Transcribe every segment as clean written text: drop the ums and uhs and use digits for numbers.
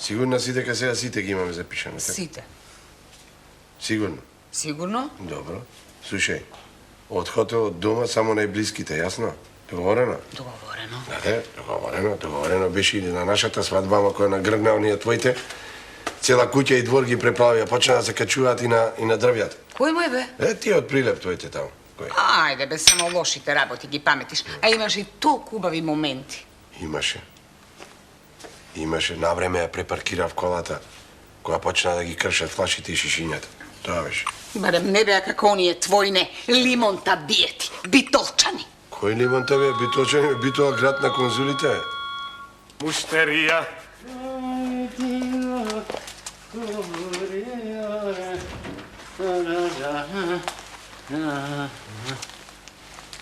Сигурна си дека сега сите ги имаме запишани, така? Сите. Сигурно? Сигурно? Добро. Слушај, од хотелот дома само најблиските, јасно? Договорено? Договорено. Да, договорено беше и на нашата свадба, ама која нагрдна оние твоите. Цела куќа и двор ги преплавија, почна да се качуваат и на дрвјата. Кој му е, бе? Тие од Прилеп твоите таму. Кој? Ајде, бе, само лошите работи ги паметиш. А имаш и толку убави моменти. Имаше. Навреме ја препаркирав колата, која почна да ги кршат флашите и шишињата. Тоа беше. Барем не беа како оние твојне лимонта биети, битолчани. Кој лимонта бе? Битолчани, битола град на конзулите, бе. Муштерија.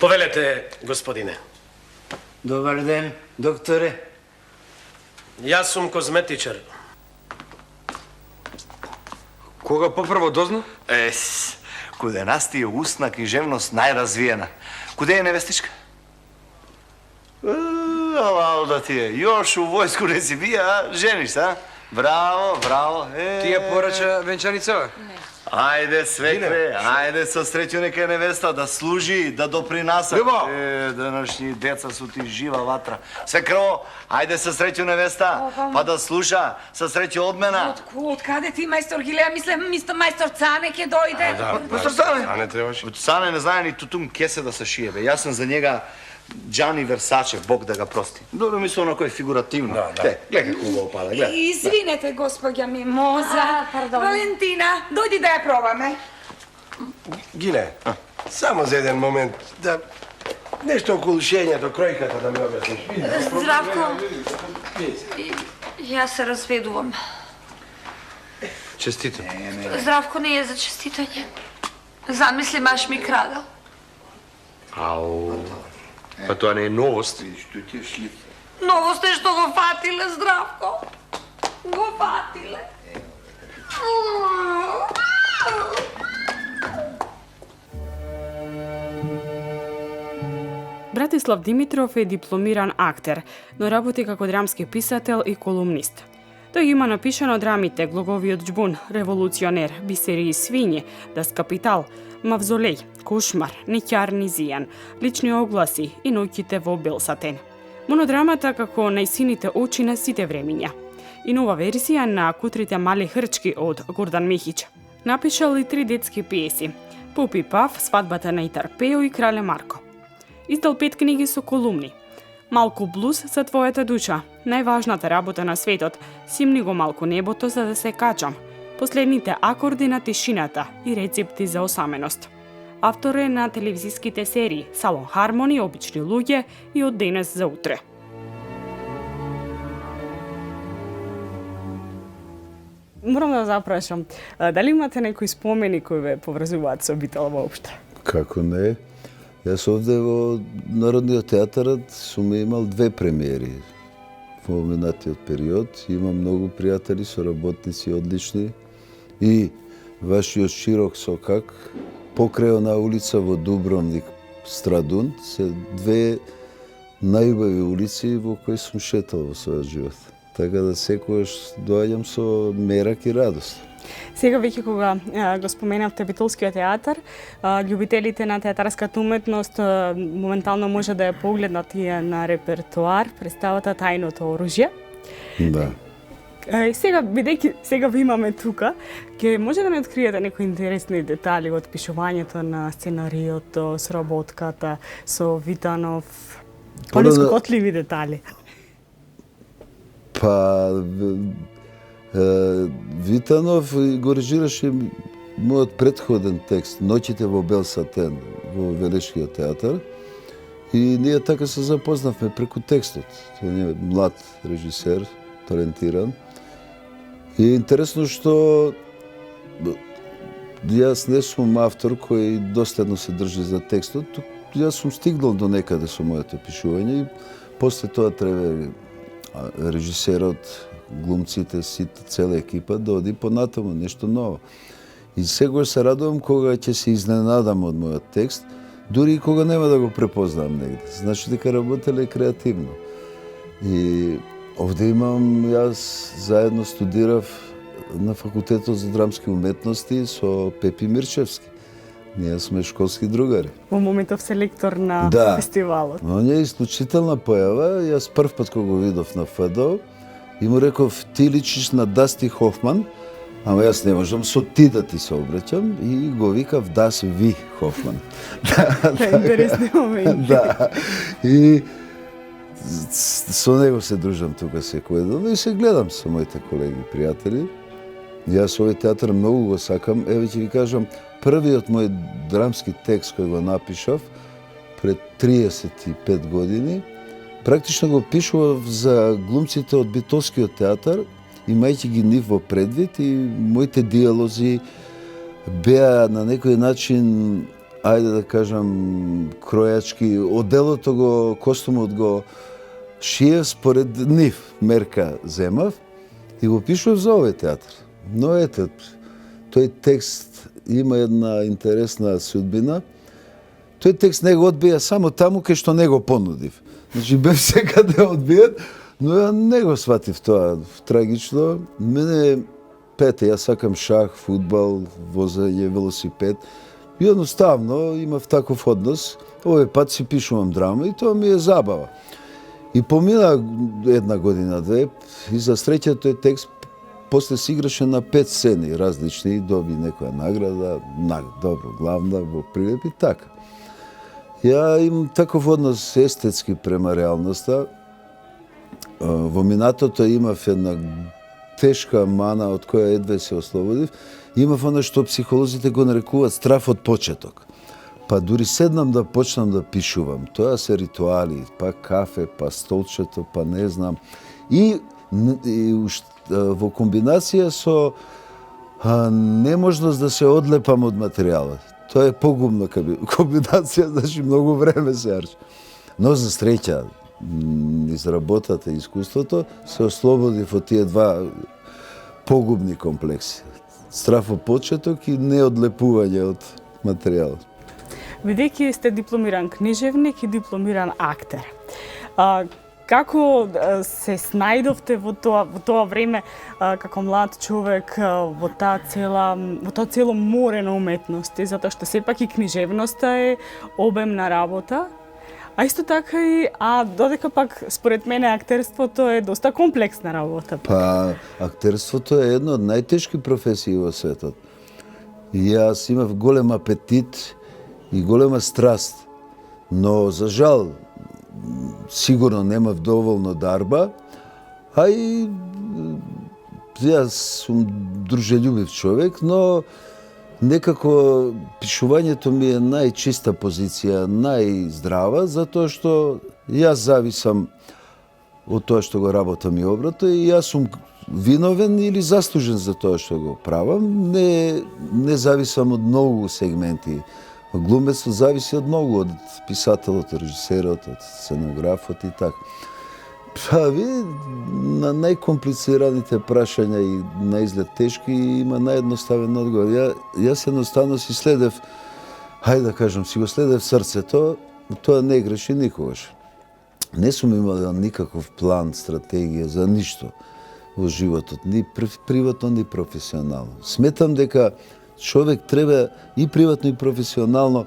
Повелете, господине. Добар ден, докторе. Јас сум козметичар. Кога попрво дозна? Куде нас ти е устна книжевност најразвиена. Куде е невестичка? Ала да ти е. Још у војску не си бија, а? Жениш, а? Браво. Ти ја порача венчаницава? Ајде, свекре, ајде со среќу нека невеста да служи, да допринаса. Љубо! Денашни деца су ти жива ватра. Свекро, ајде со среќу невеста, па да слуша, со среќу од мена. Од каде ти, мајстор Гилеа? Мислам, мајстор Цане ќе дојде. Мајстор Цане? Цане требаше. Цане не знае ни тутун кесе да се шие, бе. Јас сум за njega Джани Версаче, Бог да ga прости. Добро мислам на кој фигуративно. Да. Гледај како хубаво пада, гледај. Извинете, госпоѓа Мимоза. Валентина, дојди да ја пробаме. Гиле, само за еден момент, да... Нешто околу шењето, кројката да ми објасниш. Здравко, јас се разведувам. Честито. Здравко не е за честитање. Замисли, баш ми крадал. Ау. Па тоа не е новост. Новост е што го фатиле, Здравко. Го фатиле. Братислав Димитров е дипломиран актер, но работи како драмски писател и колумнист. Тој има напишано драмите Глоговиот џбун, Револуционер, Бисери и свињи, Das Капитал, Мавзолеј, Кошмар, Неќарни зијан, Лични огласи и Ноќите во бел сатен. Монодрамата како најсините очи на сите времиња. И нова верзија на Кутрите мали хрчки од Гордан Михич. Напишал и 3 детски пиеси: Пупи Пав, Свадбата на Итар-Пео и Крале Марко. Издал 5 книги со колумни. Малку блуз за твојата душа, најважната работа на светот, симни го малку небото за да се качам, последните акорди на тишината и рецепти за осаменост. Автор е на телевизиските серии Салон Хармони, Обични луѓе и Од денес за утре. Морам да запрашам, дали имате некои спомени кои ве поврзуваат со Битола воопшто? Како не? Јас овде во Народниот театар сум имал 2 премиери во минатиот период. Имам многу пријатели, соработници одлични и вашиот широк сокак, покрај на улица во Дубровник, Страдун, се 2 најубави улици во кои сум шетал во својот живот. Така да секогаш доаѓам со мерак и радост. Сега веќе кога го споменавте Битолскиот театар, љубителите на театарската уметност моментално може да ја погледнат и на репертоар, представата Тајното оружје. Да. Сега, бидејќи сега ви имаме тука, ќе може да ни откриете некои интересни детали од пишувањето на сценариото, сработката со Витанов, понескокотливи детали. Па Витанов го режираше мојот претходен текст Ноќите во бел сатен во Велешкиот театар и ние така се запознавме преку текстот. Тој е млад режисер, талентиран. И интересно што јас не сум автор кој доследно се држи за текстот. Јас сум стигнал до некаде со моето пишување и после тоа треба режисерот, глумците, сите, цела екипа да оди понатаму, нешто ново. И сегаш се радувам кога ќе се изненадам од мојот текст, дури и кога нема да го препознам негде. Значи дека работеле креативно. И Овде имам, јас заедно студирав на факултетот за драмски уметности со Пепи Мирчевски. Ние сме школски другари. Во моментов селектор на Да. фестивалот. Он е исклучителна појава. Јас прв пат кога го видов на ФДО и му реков, ти личиш на Дасти Хофман, ама јас не можам со ти да ти се обраќам, и го викав Дас Ви Хофман. Интересни моменти. Да. И со него се дружам тука секој ден и се гледам со моите колеги и пријатели. Јас овој театар многу го сакам. Еве ќе ви кажам, првиот мој драмски текст кој го напишав пред 35 години, практично го пишував за глумците од Битолскиот театар, имајќи ги нив во предвид, и моите диалози беа на некој начин, ајде да кажам, кројачки. Оделото го, костумот го шиев според нив, мерка земав и го пишував за овој театар. Но ете, тој текст има една интересна судбина. Тој текст не го одбија само таму кај што не го понудив. Значи бев секаде одбиен, но ја не го сватив тоа трагично. Мене пете, јас сакам шах, фудбал, возење, велосипед. И едноставно имав таков однос. Овој пат си пишувам драма и тоа ми е забава. И помина една година, две, и за среќа тој текст после се играше на 5 сцени различни, доби некоја награда, добро, главна, во Прилеп и така. Ја имам таков однос естетски према реалноста. Во минатото имав една тешка мана од која едве се ослободив. Имав она што психолозите го нарекуваат страф од почеток. Па дури седнам да почнам да пишувам. Тоа се ритуали, па кафе, па столчето, па не знам. И во комбинација со неможност да се одлепам од материјалот. Тоа е погубна комбинација, значи многу време се арчи. Но за среќа, низ работата и искуството, се ослободив од тие два погубни комплекси. Страф од почеток и неодлепување од материјалот. Бидејќи сте дипломиран книжевник и дипломиран актер, како се снајдовте во тоа време како млад човек во таа цело море на уметности, затоа што сепак и книжевноста е обемна работа, а исто така и додека пак според мене актерството е доста комплексна работа. Па актерството е една од најтешки професии во светот. Јас имав голем апетит и голема страст, но за жал сигурно немав доволно дарба, а и јас сум дружелюбив човек, но некако пишувањето ми е најчиста позиција, најздрава, затоа што јас зависам од тоа што го работам и обрато, и јас сум виновен или заслужен за тоа што го правам. Не зависам од многу сегменти. Глумецот зависи од многу, од писателот, режисерот, од сценографот и така. Па ви, на најкомплицираните прашања и на изглед тешки има наједноставен одговор. Јас едноставно си следев, хајде да кажам, си го следев срцето, тоа не греши никогаш. Не сум имал никаков план, стратегија за ништо во животот, ни приватно, ни професионално. Сметам дека човек треба и приватно и професионално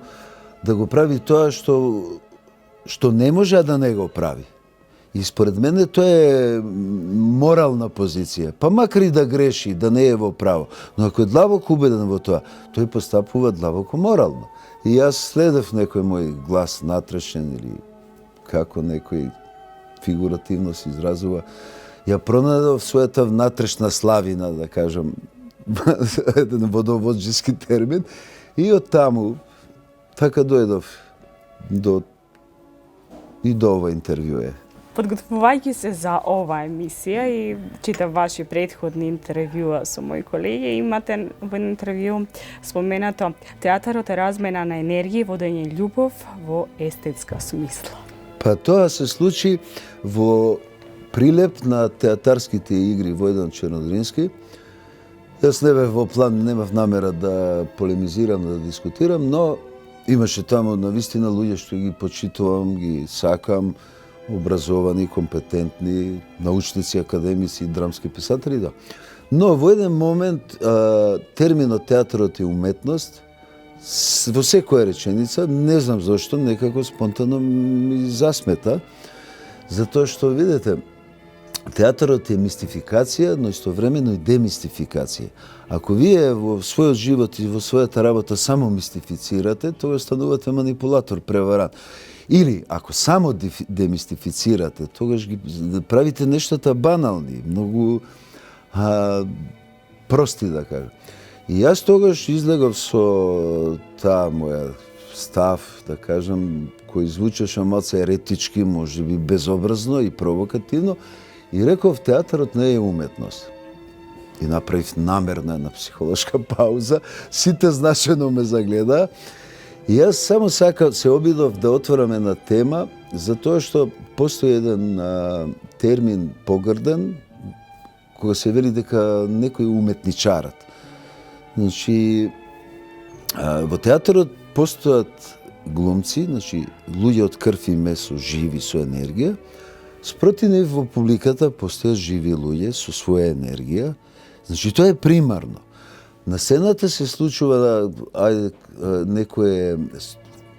да го прави тоа што не може да не го прави. И според мене тоа е морална позиција. Па макар и да греши, да не е во право, но ако е длабоко убеден во тоа, тој постапува длабоко морално. И јас следев некој мој глас натрешен или како некој фигуративно се изразува, ја пронајдов својата внатрешна славина, да кажам, еден водоводжиски термин, и од таму така дојдов до ова интервјуе. Подготвувајќи се за оваа емисија и читав ваши претходни интервјуа со мои колеги, имате во интервју споменато театарот е размена на енергија и водење љубов во естетска смисла. Па тоа се случи во Прилеп на театарските игри Војдан Чернодрински. Јас не бев во план, немав намера да полемизирам, да дискутирам, но имаше таму навистина луѓе што ги почитувам, ги сакам, образовани, компетентни научници, академици, драмски писатели, да. Но во еден момент терминот театарот и уметност во секоја реченица, не знам зашто, некако спонтано ми засмета, затоа што, видите, театарот е мистификација, но истовремено и демистификација. Ако вие во својот живот и во својата работа само мистифицирате, тогаш станувате манипулатор, преварант. Или, ако само демистифицирате, тогаш ги правите нештата банални, многу прости, да кажам. И јас тогаш излегав со таа моја став, да кажам, кој звучеше малце еретички, може би безобразно и провокативно, и реков театарот не е уметност. И направив намерна една психолошка пауза, сите значено ме загледа. И јас само се обидов да отворам една тема, затоа што постои еден термин погрден, кога се вели дека некој уметничарат. Значи, во театарот постојат глумци, значи, луѓе од крв и месо, живи со енергија. Спроти нив во публиката постојат живи луѓе со своја енергија. Значи, тоа е примарно. На сцената се случува некое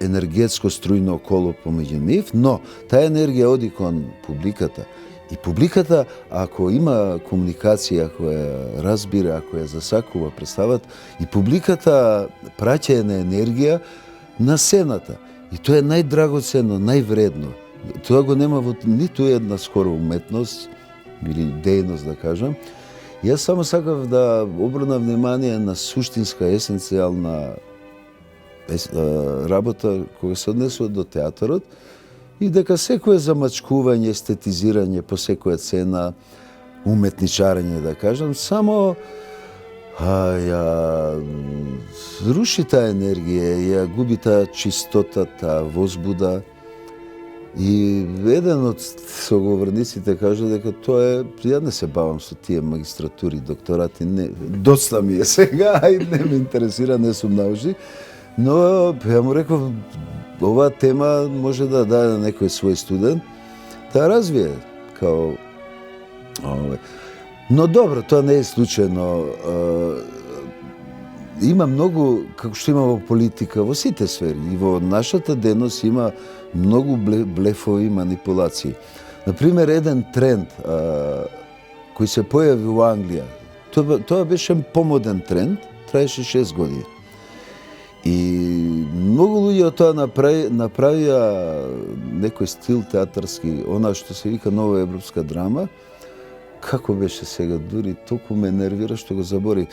енергетско струјно коло помеѓу нив, но таа енергија оди кон публиката. И публиката, ако има комуникација, ако ја разбира, ако ја засакува представат, и публиката праќа една енергија на сцената. И тоа е најдрагоценно, највредно. Тоа го нема во ниту една скоро уметност, или дејност, да кажам. Јас само сакав да обрнам внимание на суштинска, есенцијална работа која се однесува до театарот, и дека секое замачкување, естетизирање по секоја цена, уметничарење, да кажам, само ја руши таа енергија, ја губи таа чистота, таа возбуда. И еден од соговорниците кажа дека тоа е, ја не се бавам со тие магистратури, докторати, не, доста ми е сега, и не ме интересира, не сум научник, но ја му реков, оваа тема може да даде на некој свој студент, да развие, као... Но добро, тоа не е случајно. Има многу, како што има во политика, во сите сфери, и во нашата деност има многу блефови, манипулации. Например, еден тренд кој се појави во Англија, тоа беше помоден тренд, траеше 6 години. И многу луѓе од тоа направија некој стил театарски, она што се вика нова европска драма. Како беше сега, дури толку ме нервира што го забори.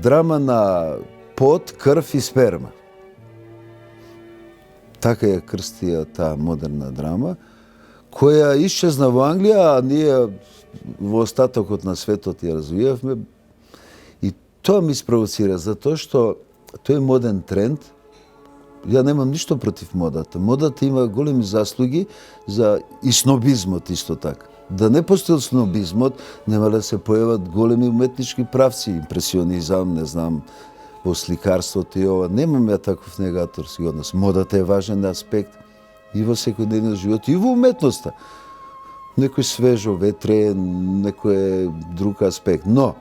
Драма на пот, крв и сперма. Така ја крстија таа модерна драма, која исчезна во Англија, а ние во остатокот на светот ја развијавме. И тоа ми спровоцира, затоа што тој моден тренд, ја немам ништо против модата. Модата има големи заслуги за и снобизмот исто така. Да не постоел снобизмот, нема да се појават големи уметнички правци, импресионизам, не знам, во сликарството и ова. Немам ја таков негаторски однос. Модата е важен аспект и во секојдневниот живот, и во уметноста. Некој свежо ветре, некој друг аспект. Но,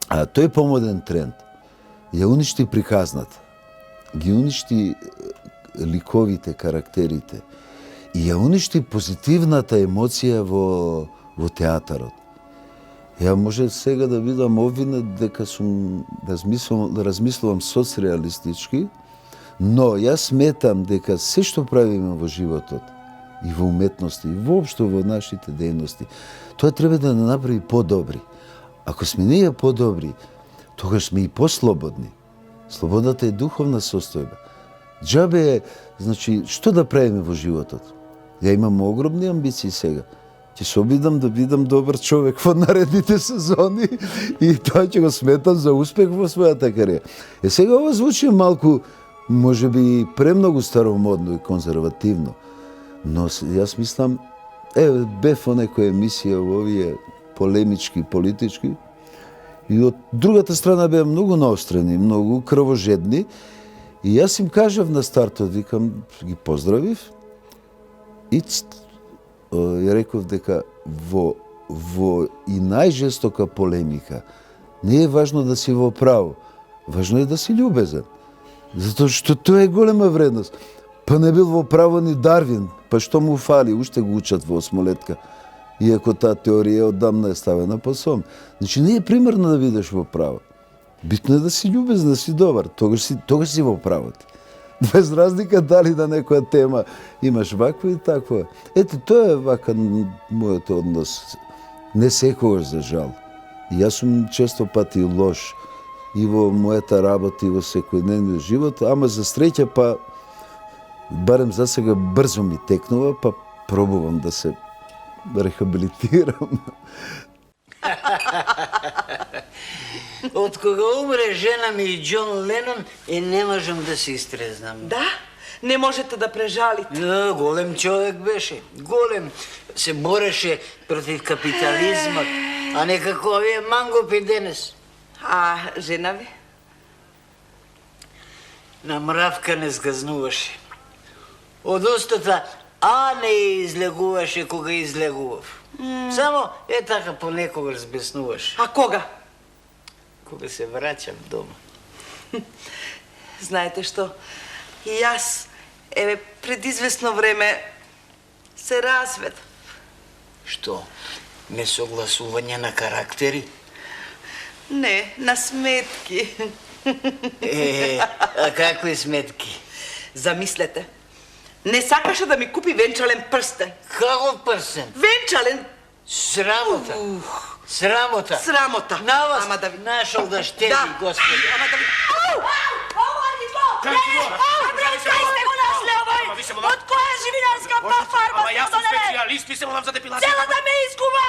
тој помоден тренд ја уништи приказната, ги уништи ликовите, карактерите и ја уништи позитивната емоција во театарот. Ја може сега да видам овина дека сум размислувам соцреалистички, но јас сметам дека се што правиме во животот и во уметности, и воопшто во нашите дејности, тоа треба да не направи подобри. Ако сме ние подобри, тогаш сме и послободни. Слободата е духовна состојба. Џабе е, значи, што да правиме во животот? Ја имам огромни амбиции сега. Ќе се обидам да бидам добар човек во наредните сезони и тоа ќе го сметам за успех во својата кариера. Сега ова звучи малку, може би, премногу старомодно и конзервативно, но јас мислам, бев во некоја емисија во овие полемички, политички, и од другата страна беа многу наострени, многу крвожедни, и јас им кажав на стартот, викам, ги поздравив, ја реков дека во и најжестока полемика не е важно да си во право, важно е да си љубезен. Затоа што тоа е голема вредност. Па не бил во право ни Дарвин, па што му фали, уште го учат во осмолетка. Иако таа теорија одамна е ставена по сом. Значи не е примерно да бидеш во право. Битно е да си љубезен, да си добар, тогаш си во правото. Без разлика дали на некоја тема имаш ваква и таква. Ето, тоа е вака мојот однос. Не секогаш, за жал. И јас сум често пати лош и во мојата работа и во секојдневниот живот, ама за среќа па барем за сега брзо ми текнува, па пробувам да се рехабилитирам. Од кога умре жена ми и Џон Ленон, не можам да се истрезнам. Да? Не можете да прежалите. Голем човек беше. Голем. Се бореше против капитализмот, а не како овие мангопи денес. А жена ви? На мравка не згазнуваше. Од устата не излегуваше кога излегував. Само така понекогаш збеснуваше. А кога? Кога се враќам дома. Знаете што? И јас, пред известно време се разведов. Што? Несогласување на карактери? Не, на сметки. А какви сметки? Замислете, не сакаше да ми купи венчален прстен. Каков прстен? Венчален! Срамота. Срамота. Срамота. На вас Ама да ви... нашол да штеди, Да. Господи. Ама да ви... Ау! Ау, Ангисло! Сте го насли овој! Од која живинарска фарма? Ама јас сум специјалист, ви се молам за депилација. Целата ме искува!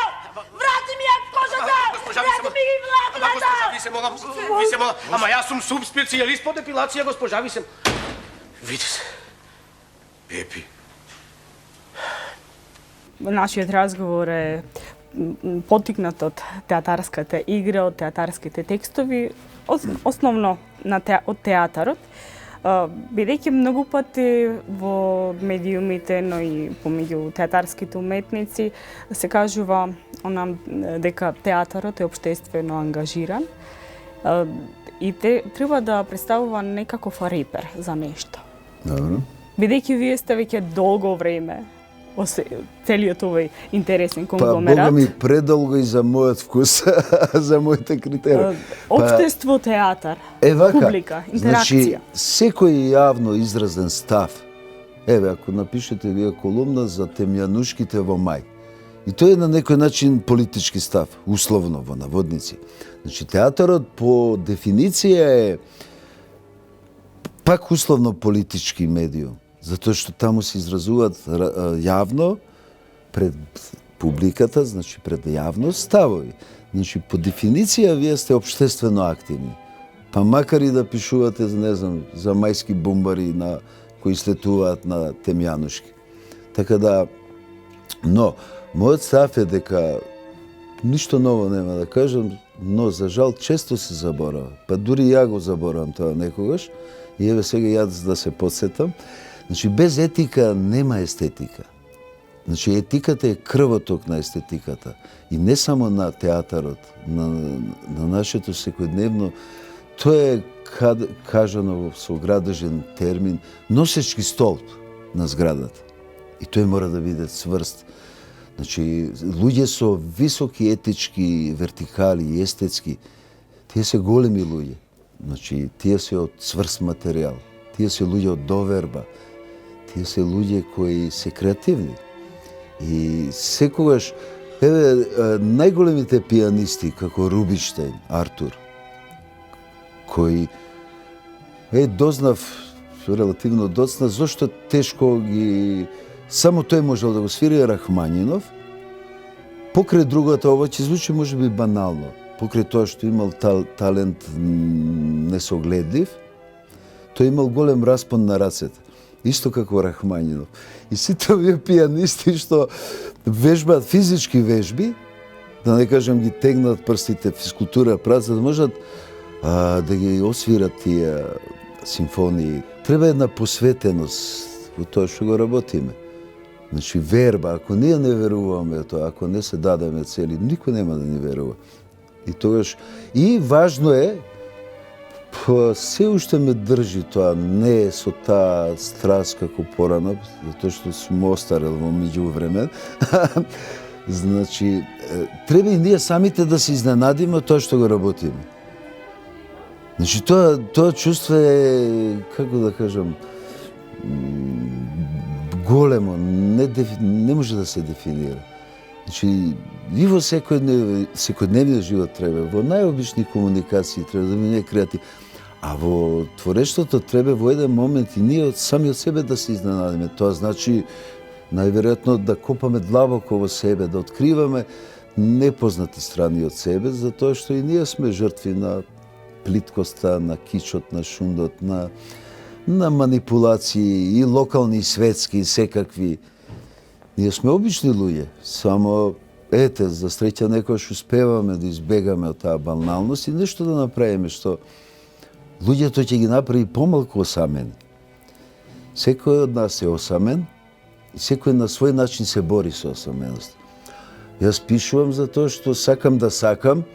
Врати ми ја кожата! Врати ми ги влакната! Ви се молам. Ама јас сум субспецијалист по депилација, госпожа, ви се... Видите. Пепи. Нашиот разговор е потикнат од театарската игра, од театарските текстови, основно од театарот, бидејќи многу пати во медиумите, но и помеѓу театарските уметници се кажува дека театарот е општествено ангажиран и треба да представува некаков репер за нешто. Добро. Бидејќи вие сте веќе долго време целиот овој интересен Па, конгломерат. Бога ми предолго и за мојот вкус, за моите критерии. Општество, театар, вака, публика, интеракција. Значи, секој јавно изразен став, ако напишете вие колумна за темјанушките во мај, и тој е на некој начин политички став, условно во наводници. Значи, театарот по дефиниција е пак условно политички медиум, затоа што таму се изразуваат јавно пред публиката, значи пред јавност ставови. Значи по дефиниција вие сте општествено активни. Па макар и да пишувате, не знам, за мајски бомбари кои слетуваат на темјанушки. Така да, но мојот став е дека ништо ново нема да кажам, но за жал често се заборава. Па дури ја го заборавам тоа некогаш. И еве сега јас да се подсетам. Значи, без етика нема естетика. Значи, етиката е крвоток на естетиката. И не само на театарот, на нашето секојдневно, тоа е кажано со градежен термин, носечки столб на зградата. И тој мора да биде цврст. Значи, луѓе со високи етички вертикали и естетски, тие се големи луѓе. Значи, тие се од цврст материјал, тие се луѓе од доверба, тие се луѓе кои се креативни. И секогаш, најголемите пианисти, како Рубинштейн, Артур, кои дознав, релативно доцна, зашто тешко ги... Само тој можел да го свири, Рахманинов, покрај другата, ова ќе звучи можеби банално, покрај тоа што имал талент несогледлив, тој имал голем распон на рацете, исто како Рахманинов. И сите овие пианисти што вежбаат физички вежби, да не кажам ги тегнат прстите, физкултура прават, за да можат да ги освират тие симфонии. Треба една посветеност во тоа што го работиме. Значи, верба, ако ние не веруваме тоа, ако не се дадеме цели, никој нема да ни верува. И тогаш, и важно е, се уште ме држи тоа, не е со таа страст како порано, затоа што сум остарел во меѓувреме. Значи, треба и ние самите да се изненадиме тоа што го работиме. Значи, тоа чувство е, како да кажам, големо, не може да се дефинира. Значи, и во секојдневниот живот треба, во најобични комуникации треба да биде креатив, а во творештвото треба во еден момент и ние сами од себе да се изненадиме. Тоа значи, најверојатно да копаме длабоко во себе, да откриваме непознати страни од себе, затоа што и ние сме жртви на плиткоста, на кичот, на шундот, на манипулации и локални и светски и секакви. Ние сме обични луѓе, само ете, за среќа некојаш успеваме да избегаме од таа баналност и нешто да направиме што луѓето ќе ги направи помалку осамени. Секој од нас е осамен и секој на свој начин се бори со осаменост. Јас пишувам затоа што сакам да сакам,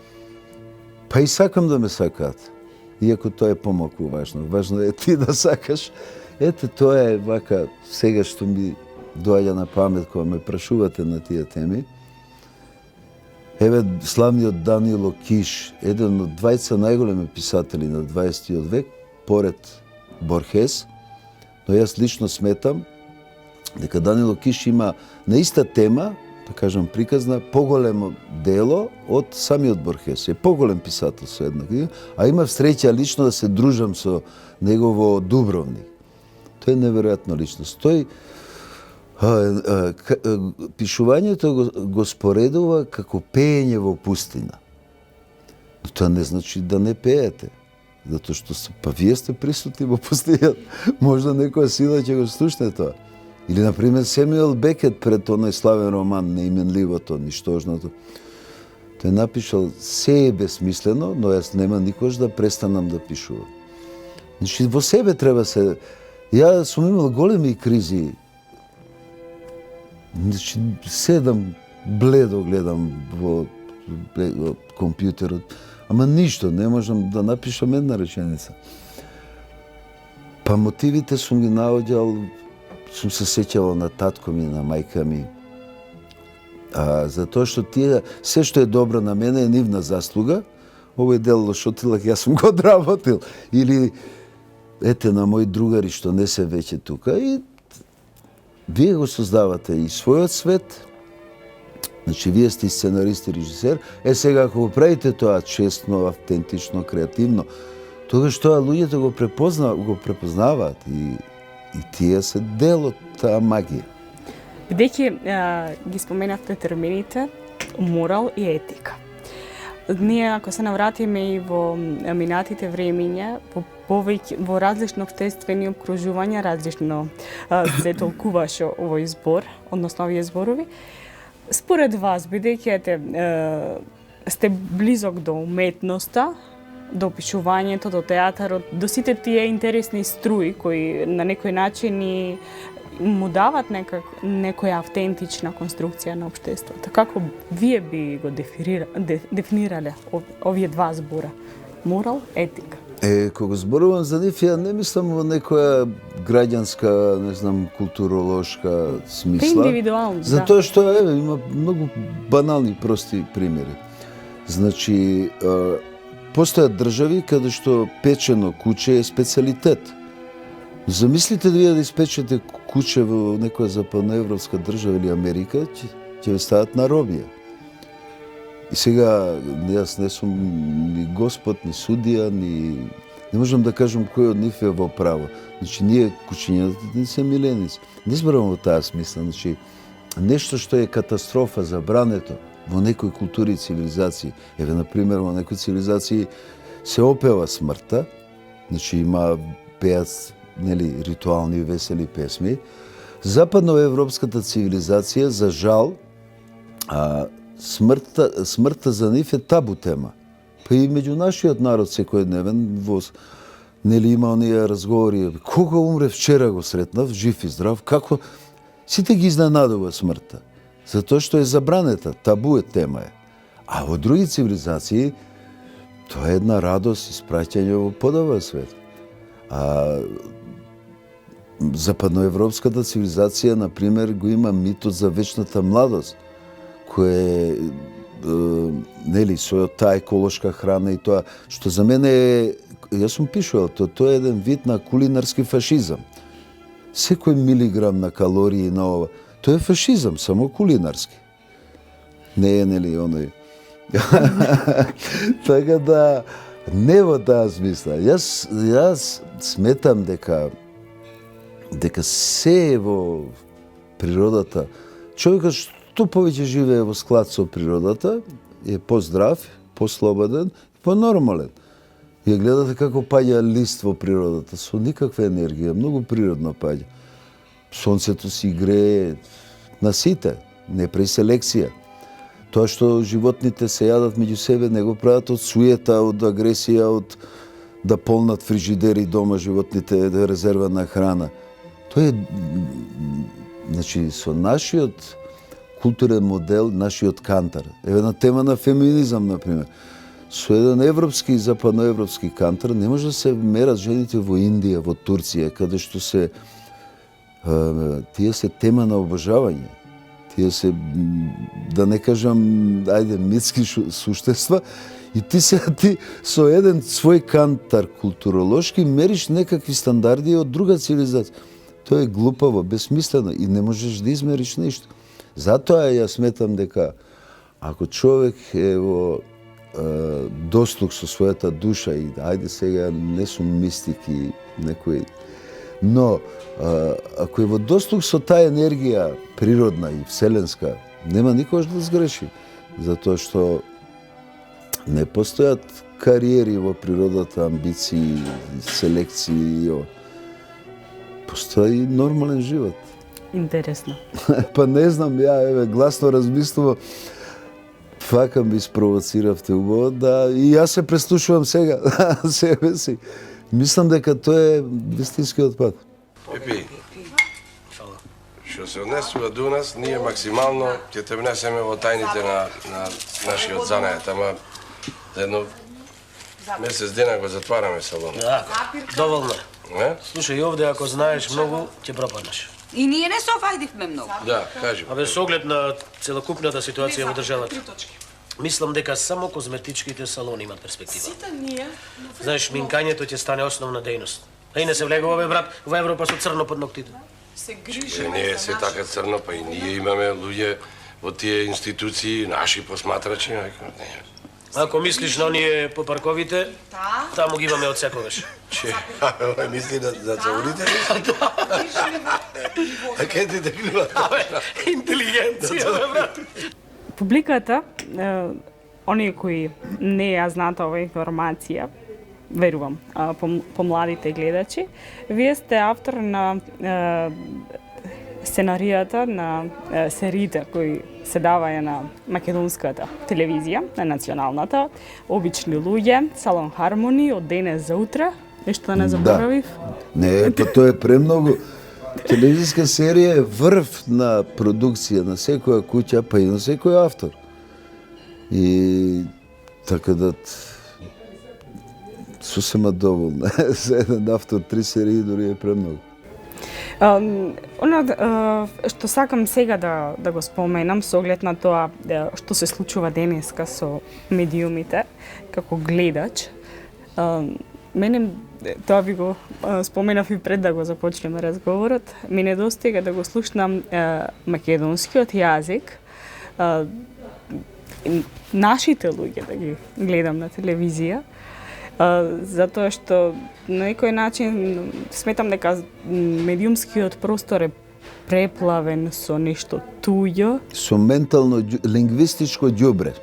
па и сакам да ме сакаат. Иако тоа е помалку важно. Важно е ти да сакаш. Ете, тоа е вака сега што ми доаѓа на памет кога ме прашувате на тие теми. Еве славниот Данило Киш, еден од двајца најголеми писатели на 20 век, поред Борхес, но јас лично сметам дека Данило Киш има на иста тема, да кажам приказна, поголемо дело од самиот Борхес. Е поголем писател со една книга, а имав среќа лично да се дружам со него во Дубровник. Тој е неверојатна личност. Тој пишувањето го споредува како пеење во пустина. Но тоа не значи да не пеете. Затоа што па вие сте присутни во пустињата. Можда некоја сила ќе го слушне тоа. Или, например, Семюел Бекет пред оној славен роман Неименливото, Ништожното. Тој напишал се е безсмислено, но јас нема никош да престанам да пишувам. Значи, во себе треба се... Ја сум имал големи кризи. Значи, седам бледо гледам во компјутерот, ама ништо, не можам да напишам една реченица. Па мотивите сум ги наоѓал, сум се сеќавал на татко ми, на мајка ми. Затоа што тие, се што е добро на мене е нивна заслуга, овој дел лошотилак јас сум го одработил. Или, ете, на мои другари што не се веќе тука и вие го создавате и својот свет, значи вие сте и сценарист и режисер, сега ако го правите тоа честно, автентично, креативно, тогаш тоа луѓето го препознаваат и тие се дел од таа магија. Бидејќи ги споменавте термините морал и етика. Ние, ако се навратиме и во минатите времиња, во различни обштествени обкружувања, различно се толкуваше овој збор, односно овие зборови. Според вас, бидејќи сте близок до уметноста, до пишувањето, до театарот, до сите тие интересни струи кои на некој начин и му дават некоја автентична конструкција на општеството. Како вие би го дефинирале овие два збора? Морал, етика. Кога зборувам за нив, ја не мислам во некоја граѓанска, не знам, културолошка смисла. Индивидуално, да. Затоа што има многу банални, прости примери. Значи, постојат држави каде што печено куче е специјалитет. Замислите да вие да испечете куче во некоја западноевропска држава или Америка, ќе ве стават на робија. И сега, јас не сум ни господ, ни судија, ни... Не можам да кажам кој од нив е во право. Значи, ние кучињата не се миленици. Не зборувам во таа смисла. Значи, нешто што е катастрофа за брането во некои култури и цивилизации. Еве, например, во некои цивилизации се опева смртта, значи има пеат ритуални и весели песми. Западноевропската цивилизација, за жал, смртта за нив е табу тема. Па и меѓу нашиот народ секојдневен има оние разговори. Кога умре вчера го сретнав, жив и здрав, како... Сите ги изненадува смртта. Затоа што е забранета, табу е тема е. А во други цивилизации тоа е една радост испраќање во подобар свет. А западноевропската цивилизација, например, го има митот за вечната младост, кој е нели со таа еколошка храна и тоа што за мене е, јас сум пишувал, тоа е еден вид на кулинарски фашизам. Секој милиграм на калории на ова, тоа е фашизам, само кулинарски. Не е нели оној. Така да не во таа смисла. Јас сметам дека се е во природата. Човекот што повеќе живее во склад со природата, е поздрав, послободен, понормален. Ја гледате како паѓа лист во природата, со никаква енергија, многу природно паѓа. Сонцето си грее на сите, не преселекција. Тоа што животните се јадат меѓу себе, не го прават од суета, од агресија, од да полнат фрижидери дома животните, да резерва на храна. Тоа е, значи, со нашиот културен модел, нашиот кантар. Еве на тема на феминизам, например. Со еден европски и западноевропски кантар не може да се мерат жените во Индија, во Турција, каде што се тие се тема на обожавање. Тие се, да не кажам, ајде, митски суштества, и ти со еден свој кантар културолошки мериш некакви стандарди од друга цивилизација. Тоа е глупаво, безсмислено и не можеш да измериш ништо. Затоа јас сметам дека ако човек е во дослуг со својата душа и ајде сега не сум мистик и некој, но ако е во дослуг со таа енергија природна и вселенска, нема никош да сгреши, затоа што не постојат кариери во природата, амбиции, селекции и ова. Постои нормален живот. Интересно. Па не знам, ја еве гласно размислувам, фака ми спровоциравте убаво, да, и јас се преслушувам сега себе си. Мислам дека тоа е вистинскиот пат. Пепи, што се однесува до нас, ние максимално ќе те внесеме во тајните на нашиот занајат, ама за едно месец дена го затвараме салонот. Да, доволно. Не? Слушај, и овде ако знаеш многу, ќе пропаднеш. И ние не софајдивме многу. Да, кажи. Абе, со оглед на целокупната ситуација во државата, мислам дека само козметичките салони имат перспектива. Знаеш, минкањето ќе стане основна дејност. А и не се влегуваме, брат, во Европа со црно под ноктите. Не е се така црно, па и ние имаме луѓе во тие институции, наши посматрачи. Ако мислиш на оние по парковите, таму ги имаме од секогаш. Че, овој мисли за цаурите? А кај ти да гледа? Интелигенција, бе, брат. Публиката, оние кои не ја знаат ова информација, верувам, помладите гледачи, вие сте автор на сценаријата на сериите кои се даваја на македонската телевизија, на националната, Обични луѓе, Салон Хармони, Од денес за утре, нешто да не заборавив? Не, па тоа е премногу. Телевизиска серија е врв на продукција на секоја куќа, па и на секој автор. И така да сосема доволна. За еден автор 3 серии дури е премногу. Што сакам сега да го споменам со оглед на тоа што се случува денеска со медиумите, како гледач, мене тоа би го споменав и пред да го започнеме разговорот, ми недостига да го слушнам македонскиот јазик, нашите луѓе да ги гледам на телевизија, затоа што на некој начин сметам дека медиумскиот простор е преплавен со нешто туѓо. Со ментално, лингвистичко ѓубре.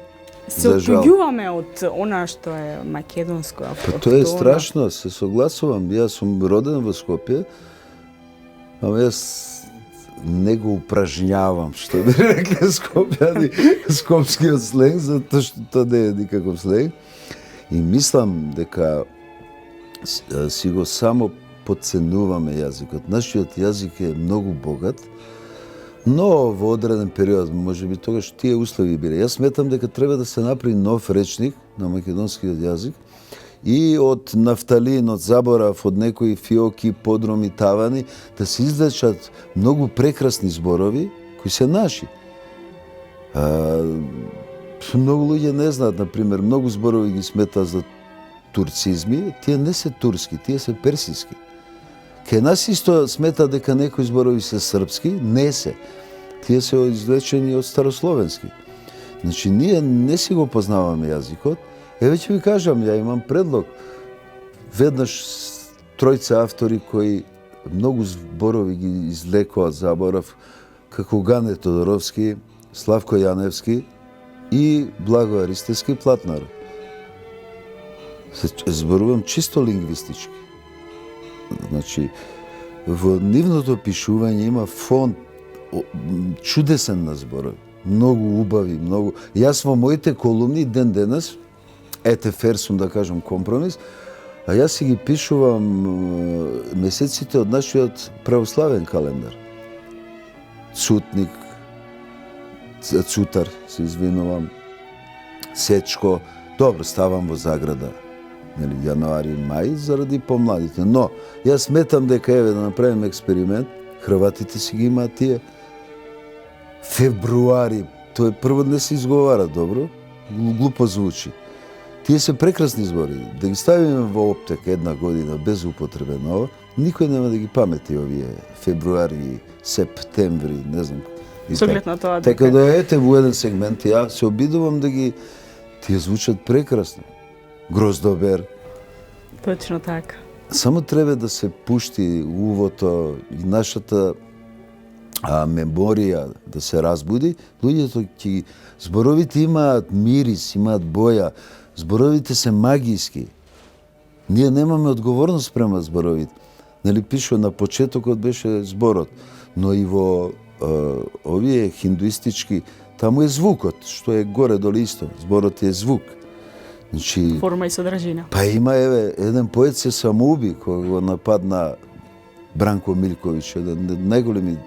Се отуѓуваме од она што е македонско, автохтоно. Па тоа е страшно, се согласувам. Јас сум роден во Скопје, ама јас не го упражнявам, што би рекле скопјани, скопскиот сленг, затоа што тоа не е никаков сленг. И мислам дека си го само подценуваме јазикот. Нашиот јазик е многу богат, Но во одреден период, може би тогаш тие услови биле. Јас сметам дека треба да се направи нов речник на македонскиот јазик и од нафталин, од заборав, од некои фиоки, подроми, тавани, да се извлечат многу прекрасни зборови кои се наши. Многу луѓе не знаат, например, многу зборови ги сметаат за турцизми, тие не се турски, тие се персиски. Ке нас исто смета дека некои зборови се српски, не се. Тие се извлечени од старословенски. Значи, ние не си го познаваме јазикот. Еве ќе ви кажам, ја имам предлог. Веднаш тројца автори кои многу зборови ги излекоа, заборав, како Гане Тодоровски, Славко Јаневски и Благо Аристевски Платнар. Зборувам чисто лингвистички. Значи, во нивното пишување има фонд чудесен на зборови. Многу убави, многу... Јас во моите колумни ден денес, ете сум да кажам компромис, а јас си ги пишувам месеците од нашиот православен календар. Цутник, Цутар, се извинувам, Сечко, добро, ставам во заграда. Јануари, мај, заради помладите. Но, јас сметам дека еве да направим експеримент, хрватите си ги имаат тие. Февруари, тој прво не се изговара добро, глупо звучи. Тие се прекрасни збори. Да ги ставиме во оптек една година без употреба нова, никој нема да ги памети овие февруари, септември, не знам. Со оглед на тоа дека... Така да ете во еден сегмент, ја се обидувам да ги... Тие звучат прекрасно. Гроздобер. Точно така. Само треба да се пушти увото и нашата меморија да се разбуди. Луѓето ќе... Зборовите имаат мирис, имаат боја. Зборовите се магиски. Ние немаме одговорност према зборовите. Нели пишува на почетокот беше зборот, но и во овие хиндуистички, таму е звукот, што е горе долу исто. Зборот е звук. Значи, форма и содржина. Па има, еве, еден поет се самоуби, кога го нападна Бранко Милковиќ, еден од најголеми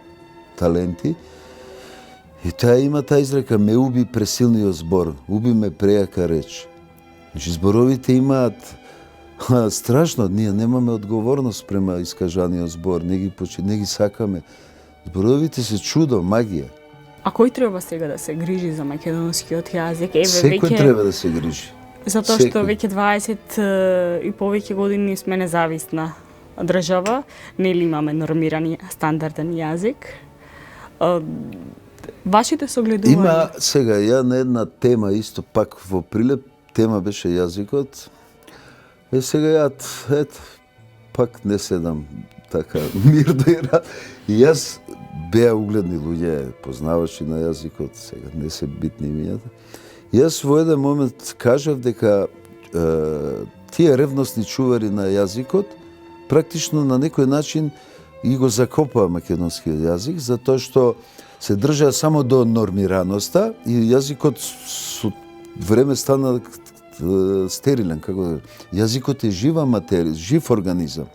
таленти. И таа има таа изрека, ме уби пресилниот збор, уби ме прејака реч. Значи, зборовите имаат страшно, ние немаме одговорност према искажаниот збор, не ги сакаме. Зборовите се чудо, магија. А кој треба сега да се грижи за македонскиот јазик? Еве, Секој треба да се грижи. Затоа што веќе 20 и повеќе години сме независна држава, нели имаме нормиран стандарден јазик. Вашите согледувања? Има сега ја на една тема исто пак во Прилеп, тема беше јазикот. Сега ја пак не седам така мирно и рад. И јас беа угледни луѓе, познавачи на јазикот, сега не се битни имињата. Јас во еден момент кажав дека тие ревностни чувари на јазикот практично на некој начин и го закопаа македонскиот јазик, затоа што се држаа само до нормираноста и јазикот со време стана стерилен, како да... Јазикот е жива материја, жив организам.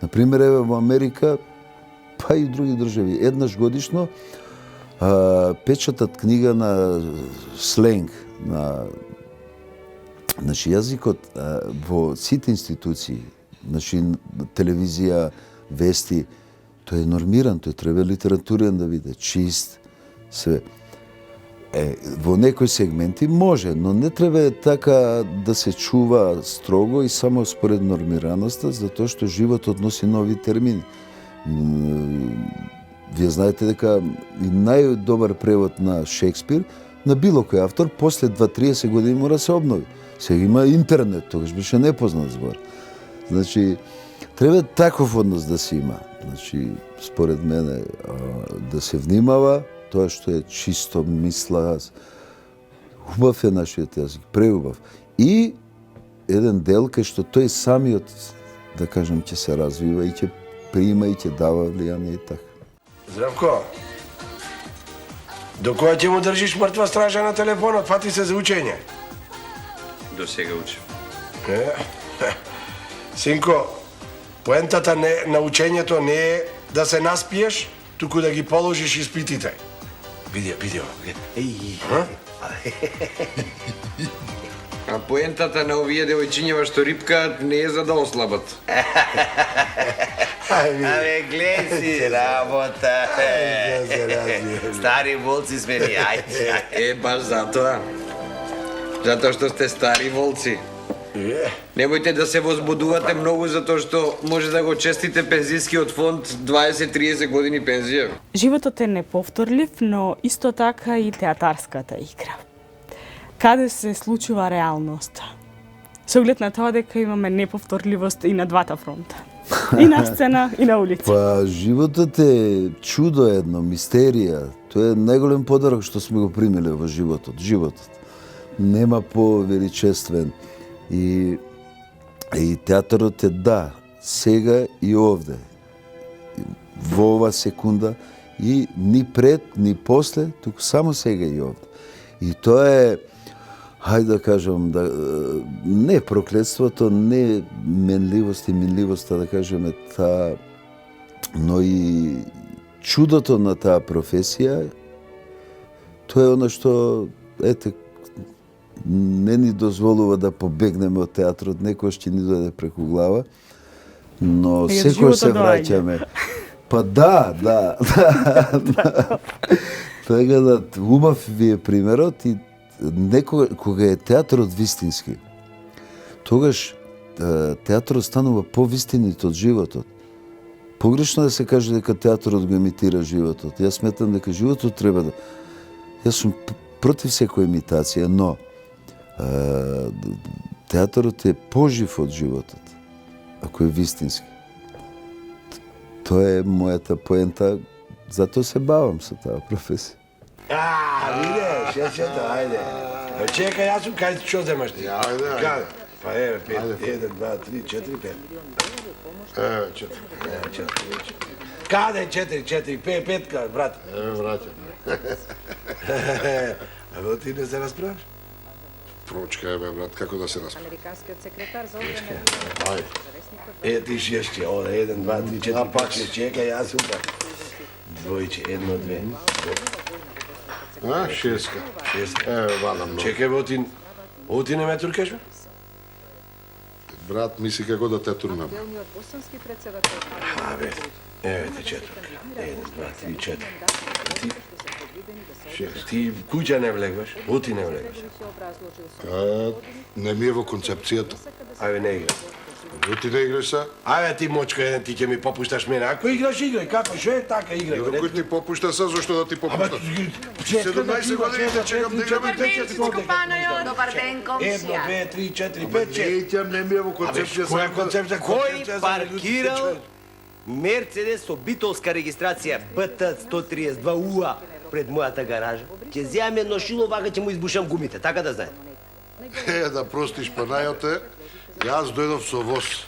Например, еве во Америка, па и други држави, еднаш годишно печатат книга на сленг, значи јазикот во сите институции, значи телевизија, вести, тој е нормиран, тој треба литературен да биде, чист, све. Во некои сегменти може, но не треба така да се чува строго и само според нормираноста, затоа што животот носи нови термини. Вие знаете дека и најдобар превод на Шекспир, на било кој автор, после 2-30 години мора се обнови. Сега има интернет, тогаш беше непознат збор. Значи, треба таков однос да се има. Значи, според мене, да се внимава, тоа што е чисто мисла, убав е нашиот јазик, преубав. И еден дел кај што тој самиот, да кажем, ќе се развива и ќе прима и ќе дава влијание и така. Здравко, до која ќе му држиш мртва стража на телефонот, фати се за учење? До сега учам. Синко, поентата на учењето не е да се наспиеш, туку да ги положиш испитите. Види. А поентата на овие девојчињева што рипкаат не е за да ослабат. Абе, гледай си работа. Стари волци сме ни, ајде. Е, баш затоа. Затоа што сте стари волци. Немојте да се возбудувате многу затоа што може да го честите пензискиот фонд 20-30 години пензија. Животот е неповторлив, но исто така и театарската игра. Каде се случува реалноста? Со оглед на тоа дека имаме неповторливост и на двата фронта. И на сцена, и на улица. Па, животот е чудо едно, мистерија. Тоа е најголем подарок што сме го примиле во животот. Животот. Нема повеличествен. И театарот е да, сега и овде. Во ова секунда и ни пред, ни после, туку само сега и овде. И тоа е, хајде да кажам, не проклетството, не менливост и минливоста, да кажеме, но и чудото на таа професија, тоа е оно што, ете, не ни дозволува да побегнеме од театрот, некој ќе ни дојде преку глава, но секој се враќаме. Па да. Така да, убав ви е примерот и некога, кога е театрот вистински, тогаш театрот станува повистинит од животот. Погрешно да се каже дека театрот го имитира животот. Јас сметам дека животот треба да... Јас сум против секоја имитација, но театрот е пожив од животот, ако е вистински. Тоа е мојата поента, затоа се бавам со таа професија. Видиш, ајде. Чекај, јас сум кај што земаш ти? Ајде. Па еве, 1, 2, 3, 4, 5. Еве, 4. Каде 4, 4, 5, брат? Еве, враќам. Абе, ти не се расправаш? Прочка, бе, брат, како да се расправам? Американскиот секретар за одбрана. Ајде. Ти шешće, ovdje, 1, 2, 3, 4, 5, čekaj, ja sam pa. Dvojiće, 1, 2. А, шеска. Еве, вала многу. Čekaj, ovo ti ne me turkeš? Брат, мисли како да те турнам. Делниот босански председател. Абе, evo ti četvrka. 1, 2, 3, 4. Ti kuća ne vlegvaš? Ovo ti ne vlegvaš? Не ми е во концепцијата. Ajde, ne igraš. Во ти не играш са? Ajde ti močko jedan, ti će mi popuštaš mene. Ako igraš, igraj. Kako še, така igraj. Ево кој ти попушта са, зашто да ти попушта? 17 години те чекам да играме текет. Dobar den, 1, komšija. 2, 3, 4, 5, 6. Неќам, не ми е во концепција. Која концепција? Кој паркирал Мерцедес со битолска регистрација BT-132UA пред мојата гаража? Ќе земам едно шило, вака ќе му избушам гумите, така да знаете. Да простиш, па најоте, јас дојдов со воз.